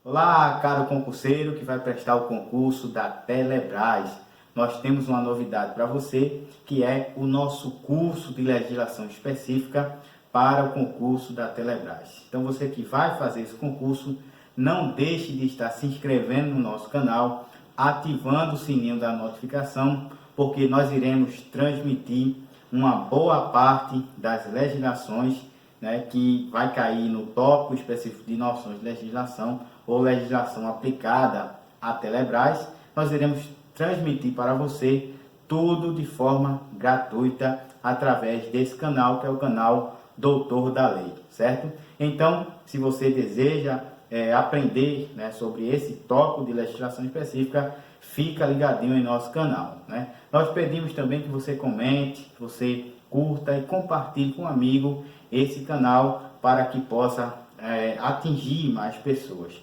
Olá, caro concurseiro que vai prestar o concurso da Telebrás. Nós temos uma novidade para você, que é o nosso curso de legislação específica para o concurso da Telebrás. Então você que vai fazer esse concurso, não deixe de estar se inscrevendo no nosso canal, ativando o sininho da notificação, porque nós iremos transmitir uma boa parte das legislações, que vai cair no tópico específico de noções de legislação ou legislação aplicada à Telebrás. Nós iremos transmitir para você tudo de forma gratuita através desse canal, que é o canal Doutor da Lei, certo? Então, se você deseja aprender sobre esse tópico de legislação específica, fica ligadinho em nosso canal. Nós pedimos também que você comente, que você curta e compartilhe com um amigo esse canal para que possa atingir mais pessoas.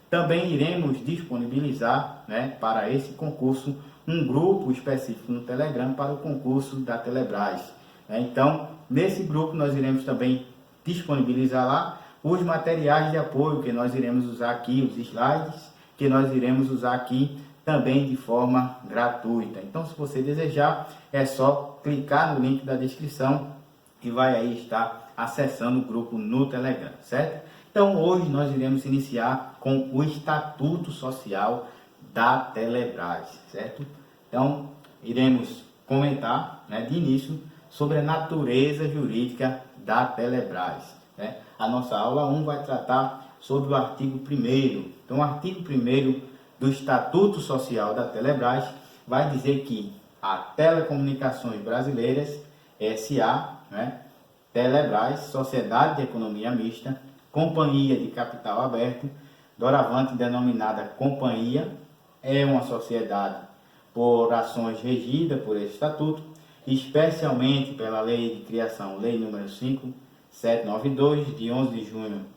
Também iremos disponibilizar para esse concurso um grupo específico no Telegram para o concurso da Telebrás. Então, nesse grupo nós iremos também disponibilizar lá os materiais de apoio que nós iremos usar aqui, os slides que nós iremos usar aqui também de forma gratuita. Então, se você desejar, é só clicar no link da descrição e vai aí estar acessando o grupo no Telegram, certo? Então, hoje nós iremos iniciar com o Estatuto Social da Telebrás, certo? Então, iremos comentar de início sobre a natureza jurídica da Telebrás. A nossa aula 1 vai tratar sobre o artigo 1º. Então, o artigo 1º do Estatuto Social da Telebrás vai dizer que a Telecomunicações Brasileiras, SA, Telebrás, Sociedade de Economia Mista, Companhia de Capital Aberto, doravante denominada Companhia, é uma sociedade por ações regida por esse estatuto, especialmente pela Lei de Criação, Lei número 5792, de 11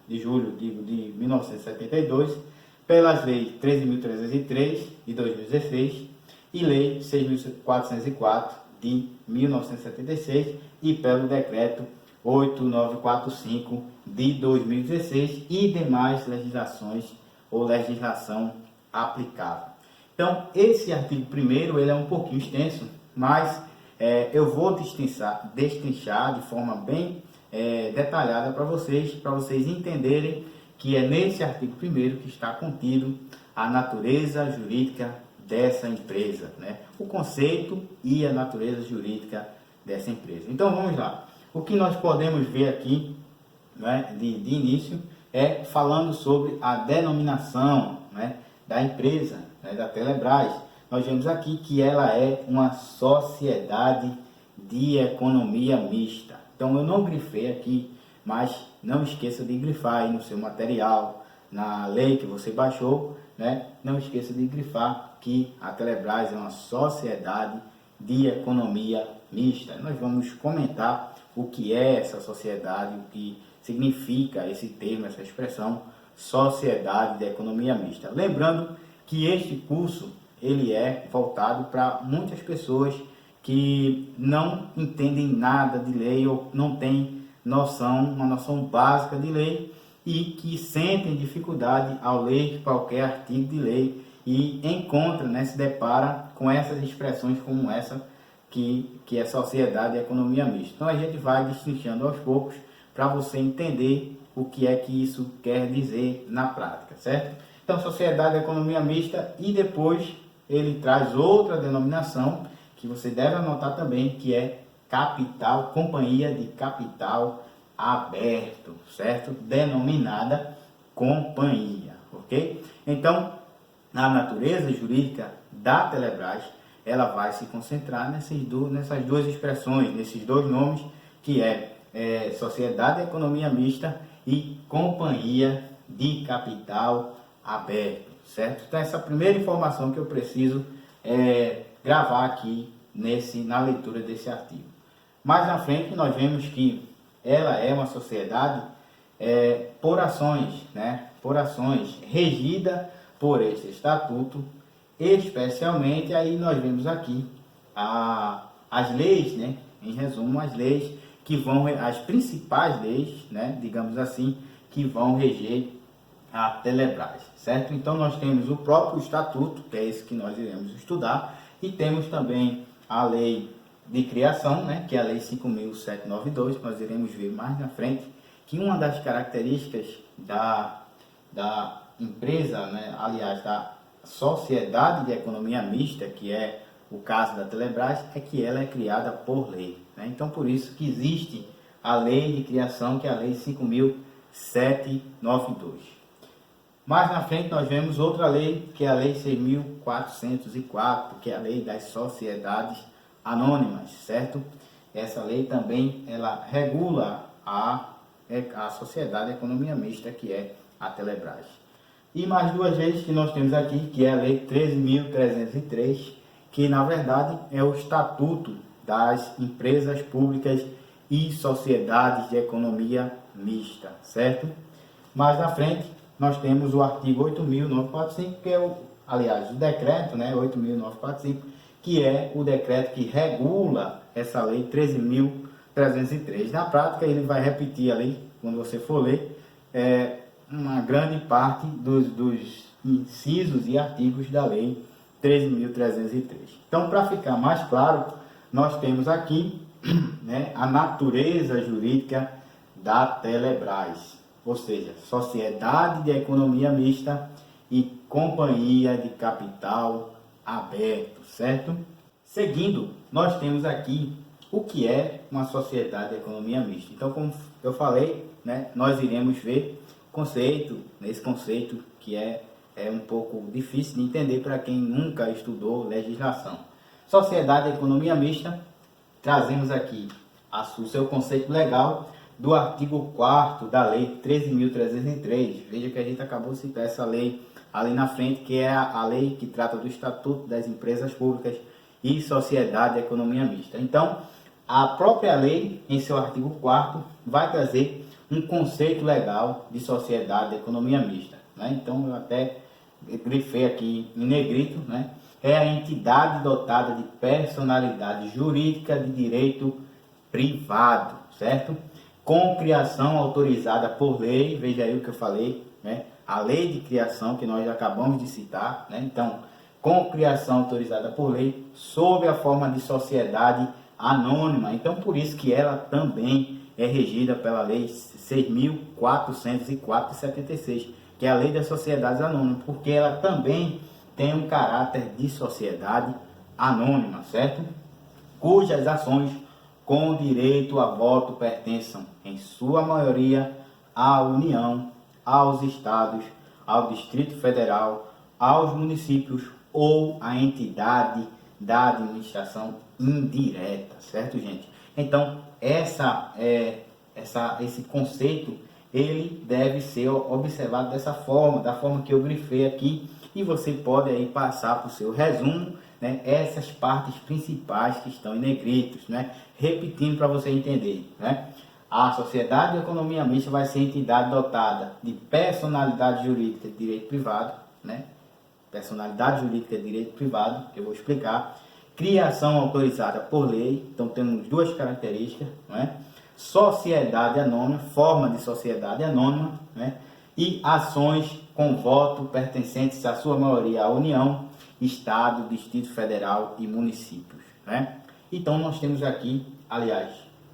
de julho de 1972, pelas leis 13.303 de 2016 e Lei 6.404 de 1976 e pelo Decreto 8945 de 2016 e demais legislações ou legislação aplicável. Então, esse artigo 1º ele é um pouquinho extenso, mas eu vou destrinchar de forma bem detalhada para vocês entenderem que é nesse artigo 1º que está contido a natureza jurídica dessa empresa, o conceito e a natureza jurídica dessa empresa. Então vamos lá. O que nós podemos ver aqui de início é falando sobre a denominação da empresa, da Telebrás. Nós vemos aqui que ela é uma sociedade de economia mista. Então eu não grifei aqui, mas não esqueça de grifar aí no seu material, na lei que você baixou, não esqueça de grifar que a Telebrás é uma sociedade de economia mista. Nós vamos comentar o que é essa sociedade, o que significa esse termo, essa expressão, sociedade de economia mista. Lembrando que este curso ele é voltado para muitas pessoas que não entendem nada de lei ou não têm uma noção básica de lei e que sentem dificuldade ao ler qualquer artigo de lei e encontra, se depara com essas expressões como essa que é sociedade e economia mista. Então a gente vai destrinchando aos poucos para você entender o que é que isso quer dizer na prática, certo? Então sociedade e economia mista, e depois ele traz outra denominação que você deve anotar também, que é capital, companhia de capital aberto, certo? Denominada companhia, ok? Então, a natureza jurídica da Telebrás, ela vai se concentrar nessas duas expressões, nesses dois nomes, que é Sociedade de Economia Mista e Companhia de Capital Aberto, certo? Então, essa primeira informação que eu preciso gravar aqui na leitura desse artigo. Mais na frente, nós vemos que ela é uma sociedade por ações regida por esse estatuto, especialmente, aí nós vemos aqui as leis, em resumo, as leis que vão, as principais leis, digamos assim, que vão reger a Telebrás, certo? Então nós temos o próprio estatuto, que é esse que nós iremos estudar, e temos também a lei de criação, né, que é a lei 5.792, nós iremos ver mais na frente, que uma das características da empresa, né, aliás, da sociedade de economia mista, que é o caso da Telebrás, é que ela é criada por lei, né? Então por isso que existe a lei de criação, que é a lei 5.792. Mais na frente nós vemos outra lei, que é a lei 6.404, que é a lei das sociedades anônimas, certo? Essa lei também ela regula a sociedade de economia mista, que é a Telebrás. E mais duas leis que nós temos aqui, que é a lei 13.303, que na verdade é o estatuto das empresas públicas e sociedades de economia mista, certo? Mais na frente nós temos o artigo 8.945, que é o decreto, né, 8.945, que é o decreto que regula essa lei 13.303. Na prática, ele vai repetir ali, quando você for ler, uma grande parte dos incisos e artigos da lei 13.303. Então, para ficar mais claro, nós temos aqui, né, a natureza jurídica da Telebrás, ou seja, sociedade de economia mista e companhia de capital aberto, certo? Seguindo, nós temos aqui o que é uma sociedade de economia mista. Então, como eu falei, né, nós iremos ver esse conceito que é um pouco difícil de entender para quem nunca estudou legislação. Sociedade de economia mista, trazemos aqui o seu conceito legal do artigo 4º da lei 13.303. Veja que a gente acabou de citar essa lei ali na frente, que é a lei que trata do Estatuto das Empresas Públicas e Sociedade de Economia Mista. Então, a própria lei, em seu artigo 4º, vai trazer um conceito legal de sociedade de economia mista, né? Então, eu até grifei aqui em negrito, né? É a entidade dotada de personalidade jurídica de direito privado, certo? Com criação autorizada por lei, veja aí o que eu falei, né? A lei de criação que nós acabamos de citar, né? Então, com criação autorizada por lei, sob a forma de sociedade anônima. Então, por isso que ela também é regida pela lei 6.404 de 76, que é a lei das sociedades anônimas, porque ela também tem um caráter de sociedade anônima, certo? Cujas ações com direito a voto pertençam, em sua maioria, à União, aos Estados, ao Distrito Federal, aos municípios ou à entidade da administração indireta, certo, gente? Então, esse conceito, ele deve ser observado dessa forma, da forma que eu grifei aqui, e você pode aí passar para o seu resumo, né, essas partes principais que estão em negritos, né, repetindo para você entender, né? A sociedade de economia mista vai ser entidade dotada de personalidade jurídica de direito privado, né? Personalidade jurídica de direito privado, que eu vou explicar. Criação autorizada por lei, então temos duas características, né? Sociedade anônima, forma de sociedade anônima, né? E ações com voto pertencentes à sua maioria à União, Estado, Distrito Federal e municípios, né? Então nós temos aqui, aliás,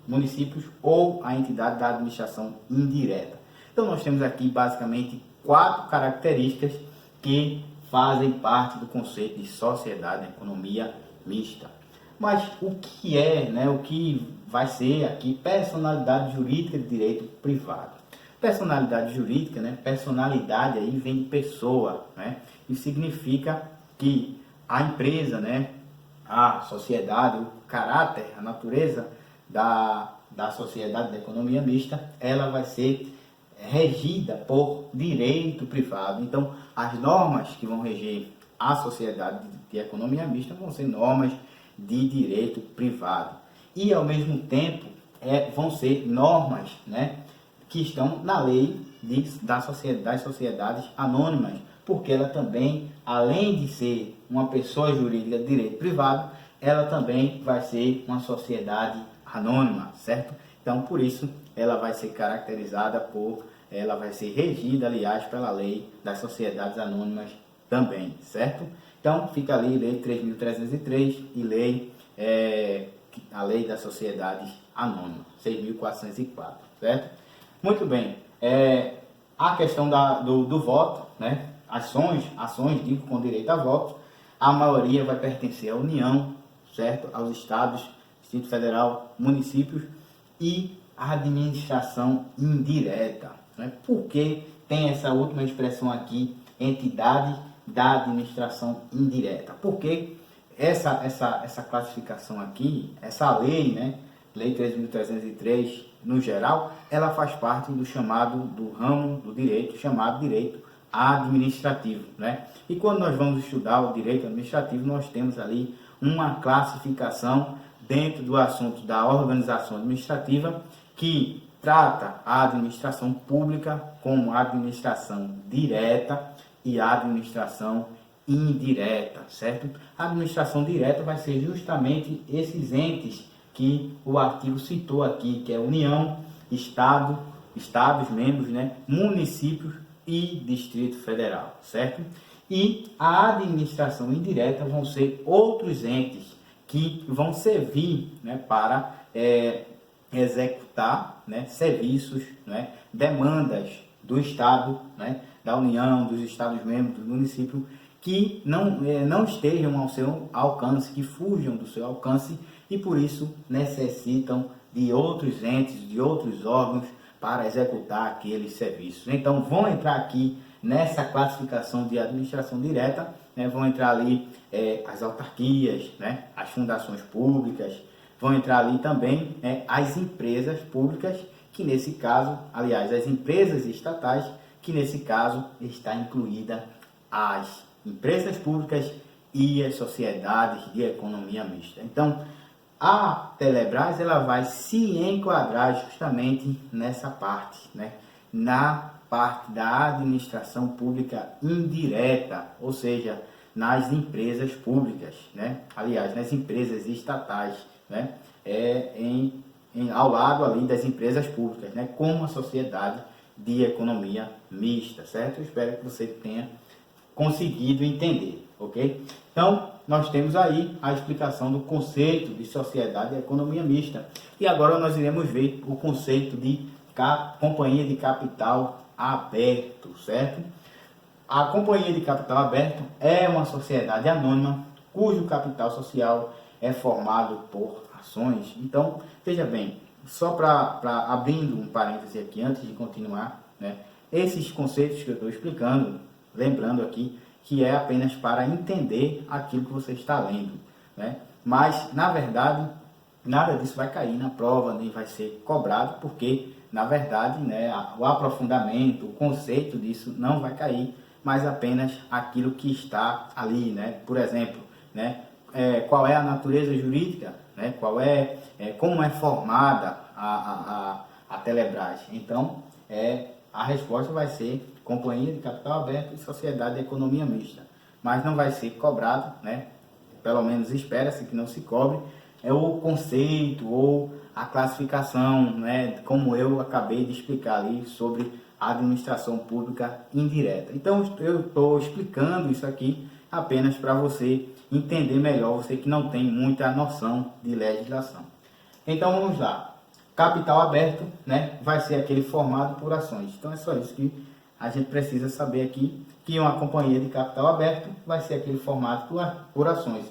municípios ou a entidade da administração indireta. Então nós temos aqui basicamente 4 características que fazem parte do conceito de sociedade de economia mista. Mas o que é, né, o que vai ser aqui personalidade jurídica de direito privado? Personalidade jurídica, né, personalidade aí vem de pessoa, né? Isso significa que a empresa, né, a sociedade, o caráter, a natureza da sociedade da economia mista, ela vai ser regida por direito privado. Então, as normas que vão reger a sociedade de economia mista vão ser normas de direito privado. E, ao mesmo tempo, vão ser normas, né, que estão na lei das sociedades anônimas, porque ela também, além de ser uma pessoa jurídica de direito privado, ela também vai ser uma sociedade anônima, certo? Então, por isso, ela vai ser caracterizada por ela vai ser regida, aliás, pela lei das sociedades anônimas também, certo? Então, fica ali lei 3.303 e a lei das sociedades anônimas, 6.404, certo? Muito bem, a questão do voto, né? Ações, digo, com direito a voto, a maioria vai pertencer à União, certo? Aos estados, Distrito Federal, municípios e à administração indireta, né? Por que tem essa última expressão aqui, entidade da administração indireta? Porque essa classificação aqui, essa lei, né? Lei 3.303, no geral, ela faz parte do ramo do direito chamado direito administrativo, né? E quando nós vamos estudar o direito administrativo, nós temos ali uma classificação dentro do assunto da organização administrativa que trata a administração pública como administração direta e administração indireta, certo? A administração direta vai ser justamente esses entes que o artigo citou aqui, que é União, Estados membros, né, municípios e Distrito Federal, certo? E a administração indireta vão ser outros entes que vão servir, né, para executar, né, serviços, né, demandas do Estado, né, da União, dos Estados membros, do município, que não estejam ao seu alcance, que fujam do seu alcance e por isso necessitam de outros entes, de outros órgãos para executar aqueles serviços. Então vão entrar aqui nessa classificação de administração direta, né, vão entrar ali as autarquias, né, as fundações públicas, vão entrar ali também as empresas públicas, que nesse caso, aliás, as empresas estatais, que nesse caso está incluída as empresas públicas e as sociedades de economia mista. Então, a Telebrás ela vai se enquadrar justamente nessa parte, né? Na parte da administração pública indireta, ou seja, nas empresas públicas, né? Aliás, nas empresas estatais, né? Ao lado ali das empresas públicas, né? Como a sociedade de economia mista, certo? Eu espero que você tenha conseguido entender, ok? Então, nós temos aí a explicação do conceito de sociedade e economia mista. E agora nós iremos ver o conceito de companhia de capital aberto, certo? A companhia de capital aberto é uma sociedade anônima cujo capital social é formado por ações. Então, veja bem, só para abrindo um parêntese aqui antes de continuar, né? Esses conceitos que eu estou explicando, lembrando aqui que é apenas para entender aquilo que você está lendo, né? Mas, na verdade, nada disso vai cair na prova, nem vai ser cobrado, porque, na verdade, né, o aprofundamento, o conceito disso não vai cair, mas apenas aquilo que está ali, né? Por exemplo, né, qual é a natureza jurídica, né? Como é formada a Telebrás. Então, a resposta vai ser companhia de capital aberto e sociedade de economia mista, mas não vai ser cobrado, né? Pelo menos espera-se que não se cobre, o conceito ou a classificação, né? Como eu acabei de explicar ali sobre a administração pública indireta. Então eu estou explicando isso aqui apenas para você entender melhor, você que não tem muita noção de legislação. Então vamos lá. Capital aberto, né, vai ser aquele formado por ações. Então é só isso que a gente precisa saber aqui, que uma companhia de capital aberto vai ser aquele formado por ações.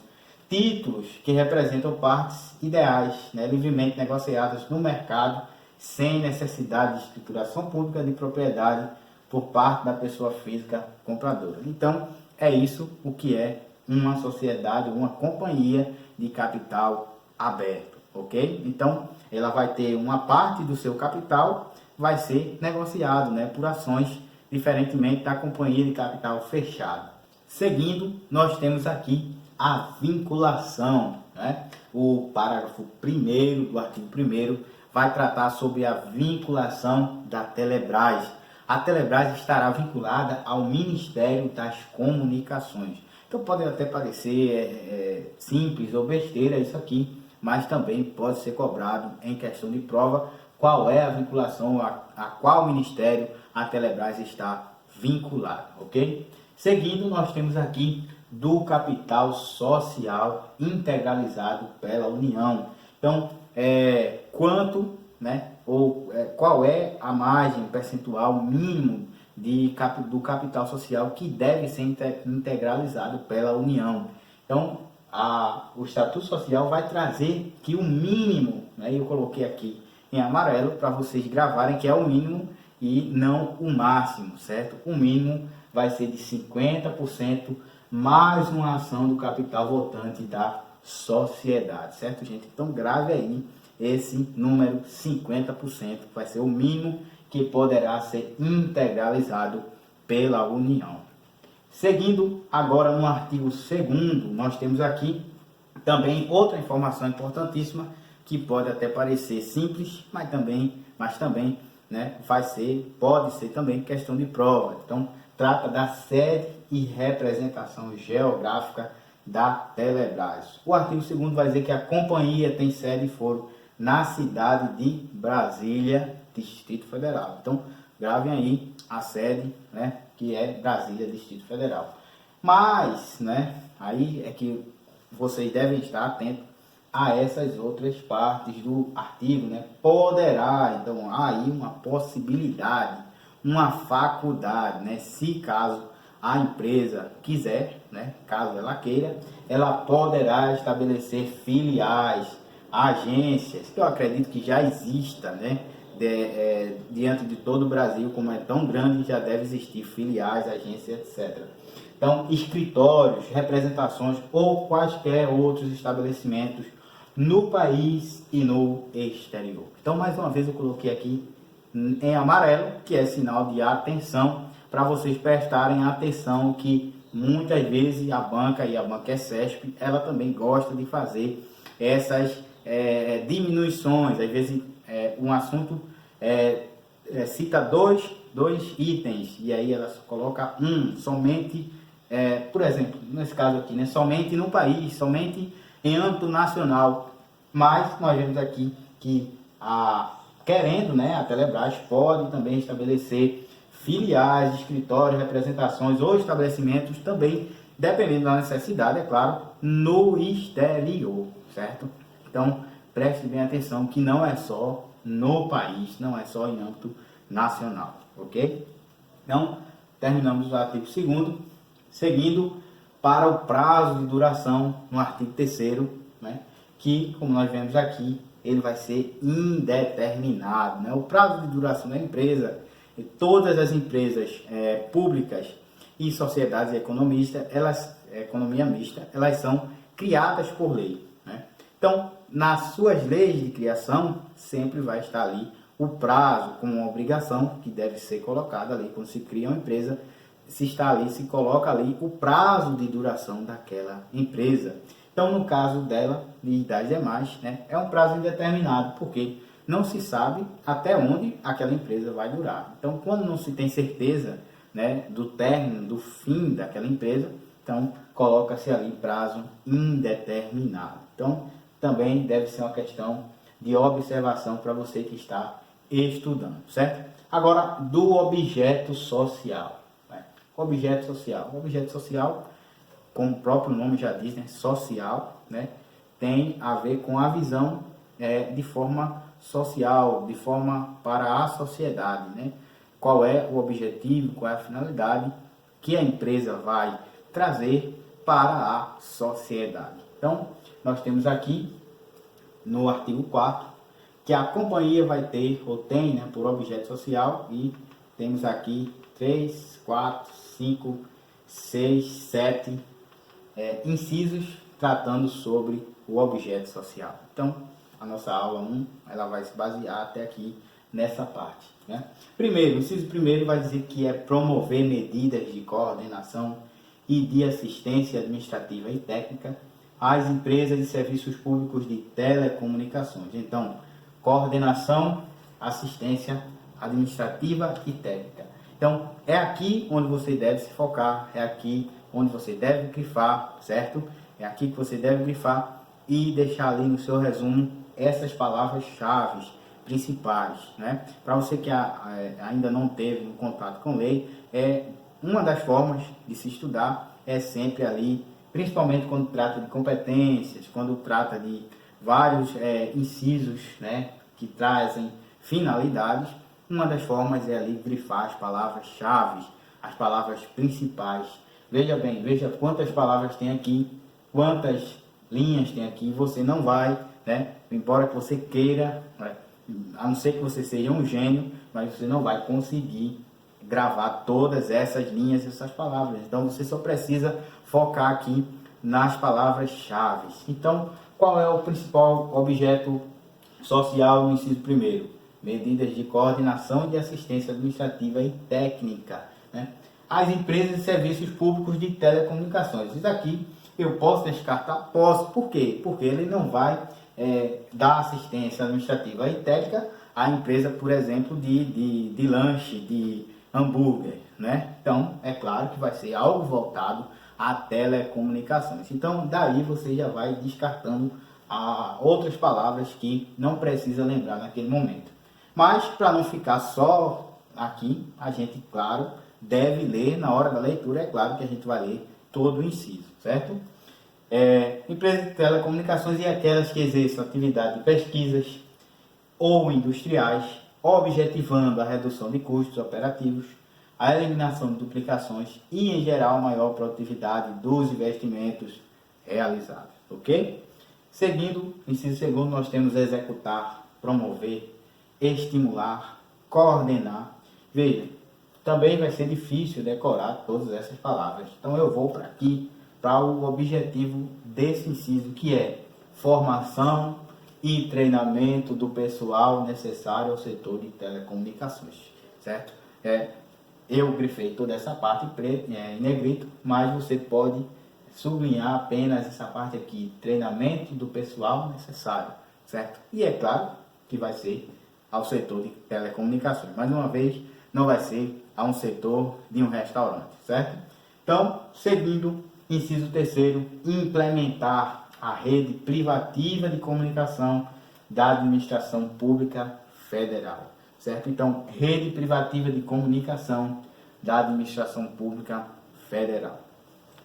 Títulos que representam partes ideais, né, livremente negociadas no mercado, sem necessidade de escrituração pública de propriedade por parte da pessoa física compradora. Então é isso o que é uma sociedade, uma companhia de capital aberto, ok? Então ela vai ter uma parte do seu capital, vai ser negociado, né, por ações, diferentemente da companhia de capital fechado. Seguindo, nós temos aqui a vinculação, né? O parágrafo 1º do artigo 1º vai tratar sobre a vinculação da Telebrás. A Telebrás estará vinculada ao Ministério das Comunicações. Então pode até parecer simples ou besteira isso aqui, mas também pode ser cobrado em questão de prova qual é a vinculação, a qual ministério a Telebrás está vinculada, ok? Seguindo, nós temos aqui do capital social integralizado pela União. Então, quanto, né, qual é a margem percentual mínimo do capital social que deve ser integralizado pela União. Então, o Estatuto Social vai trazer que o mínimo, né, eu coloquei aqui em amarelo para vocês gravarem que é o mínimo e não o máximo, certo? O mínimo vai ser de 50% mais uma ação do capital votante da sociedade, certo, gente? Então, grave aí esse número 50%, vai ser o mínimo que poderá ser integralizado pela União. Seguindo agora no artigo 2º, nós temos aqui também outra informação importantíssima que pode até parecer simples, mas também, né, pode ser também questão de prova. Então, trata da sede e representação geográfica da Telebrás. O artigo 2º vai dizer que a companhia tem sede e foro na cidade de Brasília, Distrito Federal. Então, gravem aí a sede, né, que é Brasília, Distrito Federal. Mas, né, aí é que vocês devem estar atentos a essas outras partes do artigo, né? Poderá, então, há aí uma possibilidade, uma faculdade, né? Se caso a empresa quiser, né? Caso ela queira, ela poderá estabelecer filiais, agências, que eu acredito que já exista, né? Diante de todo o Brasil, como é tão grande, já deve existir filiais, agências, etc. Então, escritórios, representações ou quaisquer outros estabelecimentos no país e no exterior. Então, mais uma vez, eu coloquei aqui em amarelo, que é sinal de atenção, para vocês prestarem atenção que muitas vezes a banca, e a banca ECESP, ela também gosta de fazer essas diminuições. Às vezes, um assunto cita dois itens, e aí ela coloca somente, por exemplo, nesse caso aqui, né, somente no país, somente em âmbito nacional. Mas nós vemos aqui que, querendo, né, a Telebrás pode também estabelecer filiais, escritórios, representações ou estabelecimentos também, dependendo da necessidade, é claro, no exterior, certo? Então, preste bem atenção que não é só no país, não é só em âmbito nacional, ok? Então, terminamos o artigo 2º, seguindo para o prazo de duração no artigo 3º, né? Que, como nós vemos aqui, ele vai ser indeterminado, né? O prazo de duração da empresa, todas as empresas públicas e sociedades economia mista, elas são criadas por lei, né? Então, nas suas leis de criação, sempre vai estar ali o prazo como uma obrigação que deve ser colocada ali. Quando se cria uma empresa, se coloca ali o prazo de duração daquela empresa. Então, no caso dela e das demais, né, é um prazo indeterminado, porque não se sabe até onde aquela empresa vai durar. Então, quando não se tem certeza, né, do término, do fim daquela empresa, então coloca-se ali prazo indeterminado. Então, também deve ser uma questão de observação para você que está estudando, certo? Agora, do objeto social. Né? Objeto social, como o próprio nome já diz, né, social, né, tem a ver com a visão de forma social, de forma para a sociedade, né? Qual é o objetivo, qual é a finalidade que a empresa vai trazer para a sociedade. Então, nós temos aqui no artigo 4º que a companhia vai ter ou tem, né, por objeto social, e temos aqui 3, 4, 5, 6, 7 incisos tratando sobre o objeto social. Então, a nossa aula 1, ela vai se basear até aqui nessa parte, né? Primeiro, o inciso primeiro vai dizer que é promover medidas de coordenação e de assistência administrativa e técnica às empresas e serviços públicos de telecomunicações. Então, coordenação, assistência administrativa e técnica. Então, é aqui onde você deve se focar, é aqui onde você deve grifar, certo? É aqui que você deve grifar e deixar ali no seu resumo essas palavras-chave, principais, né? Para você que ainda não teve um contato com lei, uma das formas de se estudar é sempre ali, principalmente quando trata de competências, quando trata de vários incisos, né, que trazem finalidades. Uma das formas é ali grifar as palavras-chave, as palavras principais. Veja bem, veja quantas palavras tem aqui, quantas linhas tem aqui. Você não vai, né, embora que você queira, né, a não ser que você seja um gênio, mas você não vai conseguir gravar todas essas linhas, essas palavras. Então você só precisa focar aqui nas palavras-chave. Então, qual é o principal objeto social no inciso primeiro? Medidas de coordenação e de assistência administrativa e técnica, né? As empresas e serviços públicos de telecomunicações. Isso aqui eu posso descartar? Posso. Por quê? Porque ele não vai dar assistência administrativa e técnica à empresa, por exemplo, de lanche, de hambúrguer, né? Então, é claro que vai ser algo voltado a telecomunicações. Então, daí você já vai descartando outras palavras que não precisa lembrar naquele momento. Mas, para não ficar só aqui, a gente, claro, deve ler na hora da leitura. É claro que a gente vai ler todo o inciso, certo? Empresas de telecomunicações e aquelas que exerçam atividade de pesquisas ou industriais, objetivando a redução de custos operativos, a eliminação de duplicações e, em geral, maior produtividade dos investimentos realizados, ok? Seguindo, inciso segundo, nós temos executar, promover, estimular, coordenar. Veja, também vai ser difícil decorar todas essas palavras, então eu vou para aqui, para o objetivo desse inciso, que é formação e treinamento do pessoal necessário ao setor de telecomunicações, certo? Eu grifei toda essa parte em negrito, mas você pode sublinhar apenas essa parte aqui, treinamento do pessoal necessário, certo? E é claro que vai ser ao setor de telecomunicações, mais uma vez, não vai ser a um setor de um restaurante, certo? Então, seguindo, inciso terceiro, implementar a rede privativa de comunicação da administração pública federal, certo? Então, rede privativa de comunicação da administração pública federal.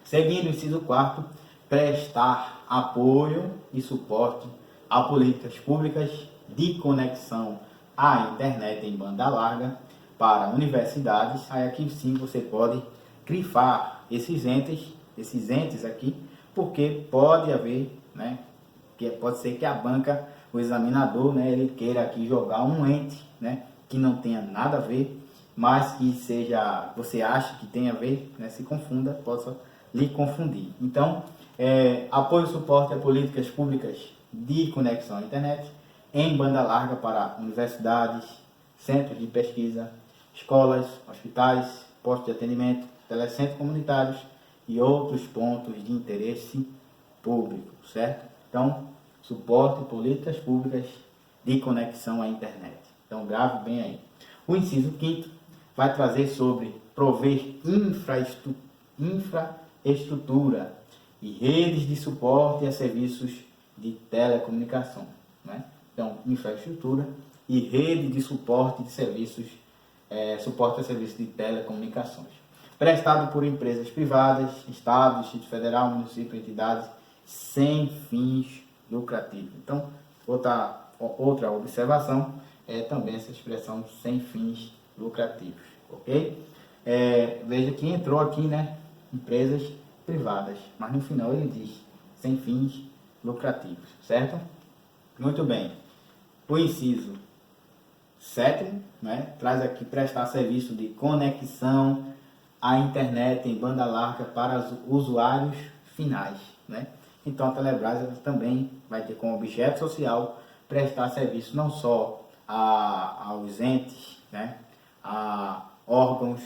Seguindo, inciso quarto, prestar apoio e suporte a políticas públicas de conexão à internet em banda larga para universidades. Aí aqui sim você pode grifar esses entes aqui, porque pode haver, né, que pode ser que a banca, o examinador, né, ele queira aqui jogar um ente, né, que não tenha nada a ver, mas que seja, você acha que tem a ver, né, se confunda, possa lhe confundir. Então, apoio e suporte a políticas públicas de conexão à internet em banda larga para universidades, centros de pesquisa, escolas, hospitais, postos de atendimento, telecentros comunitários e outros pontos de interesse público, certo? Então, suporte a políticas públicas de conexão à internet. Então, grave bem aí. O inciso quinto vai trazer sobre prover infraestrutura e redes de suporte a serviços de telecomunicação, né? Então, infraestrutura e rede de suporte de serviços, suporte a serviços de telecomunicações, prestado por empresas privadas, Estado, Distrito Federal, município, entidades sem fins lucrativos. Então, outra observação é também essa expressão sem fins lucrativos, ok? Veja que entrou aqui, né, empresas privadas, mas no final ele diz sem fins lucrativos, certo? Muito bem. O inciso sétimo, né, traz aqui prestar serviço de conexão à internet em banda larga para os usuários finais, né? Então a Telebrás ela também vai ter como objeto social prestar serviço não só aos entes, né, a órgãos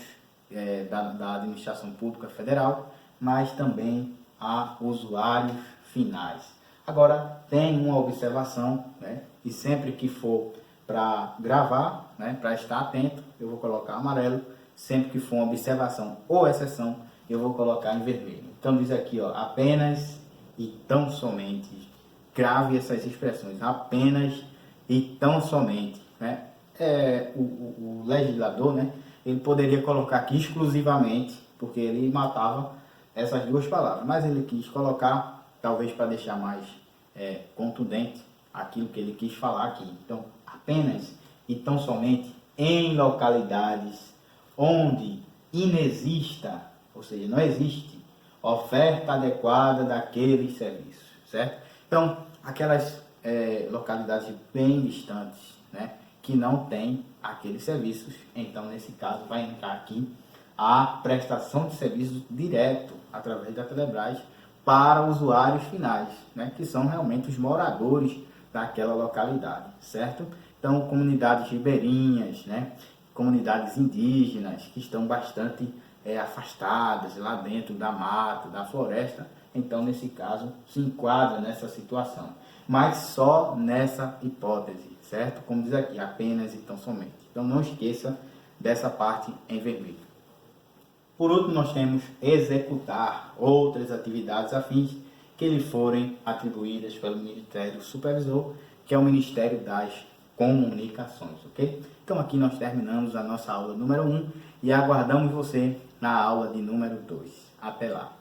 da administração pública federal, mas também a usuários finais. Agora, tem uma observação, né, e sempre que for para gravar, né, para estar atento, eu vou colocar amarelo. Sempre que for uma observação ou exceção, eu vou colocar em vermelho. Então diz aqui, ó, apenas e tão somente. Grave essas expressões, apenas e tão somente. né, o legislador, né, ele poderia colocar aqui exclusivamente, porque ele matava essas duas palavras, mas ele quis colocar, talvez para deixar mais contundente aquilo que ele quis falar aqui. Então, apenas e tão somente em localidades onde inexista, ou seja, não existe oferta adequada daqueles serviços, certo? Então, aquelas localidades bem distantes, né, que não tem aqueles serviços, então nesse caso vai entrar aqui a prestação de serviços direto através da Telebrás para usuários finais, né, que são realmente os moradores daquela localidade, certo? Então, comunidades ribeirinhas, né, comunidades indígenas que estão bastante afastadas lá dentro da mata, da floresta, então nesse caso se enquadra nessa situação, mas só nessa hipótese, certo? Como diz aqui, apenas e tão somente. Então não esqueça dessa parte em vermelho. Por último, nós temos executar outras atividades afins que lhe forem atribuídas pelo Ministério Supervisor, que é o Ministério das Comunicações, ok? Então aqui nós terminamos a nossa aula número 1 e aguardamos você na aula de número 2. Até lá!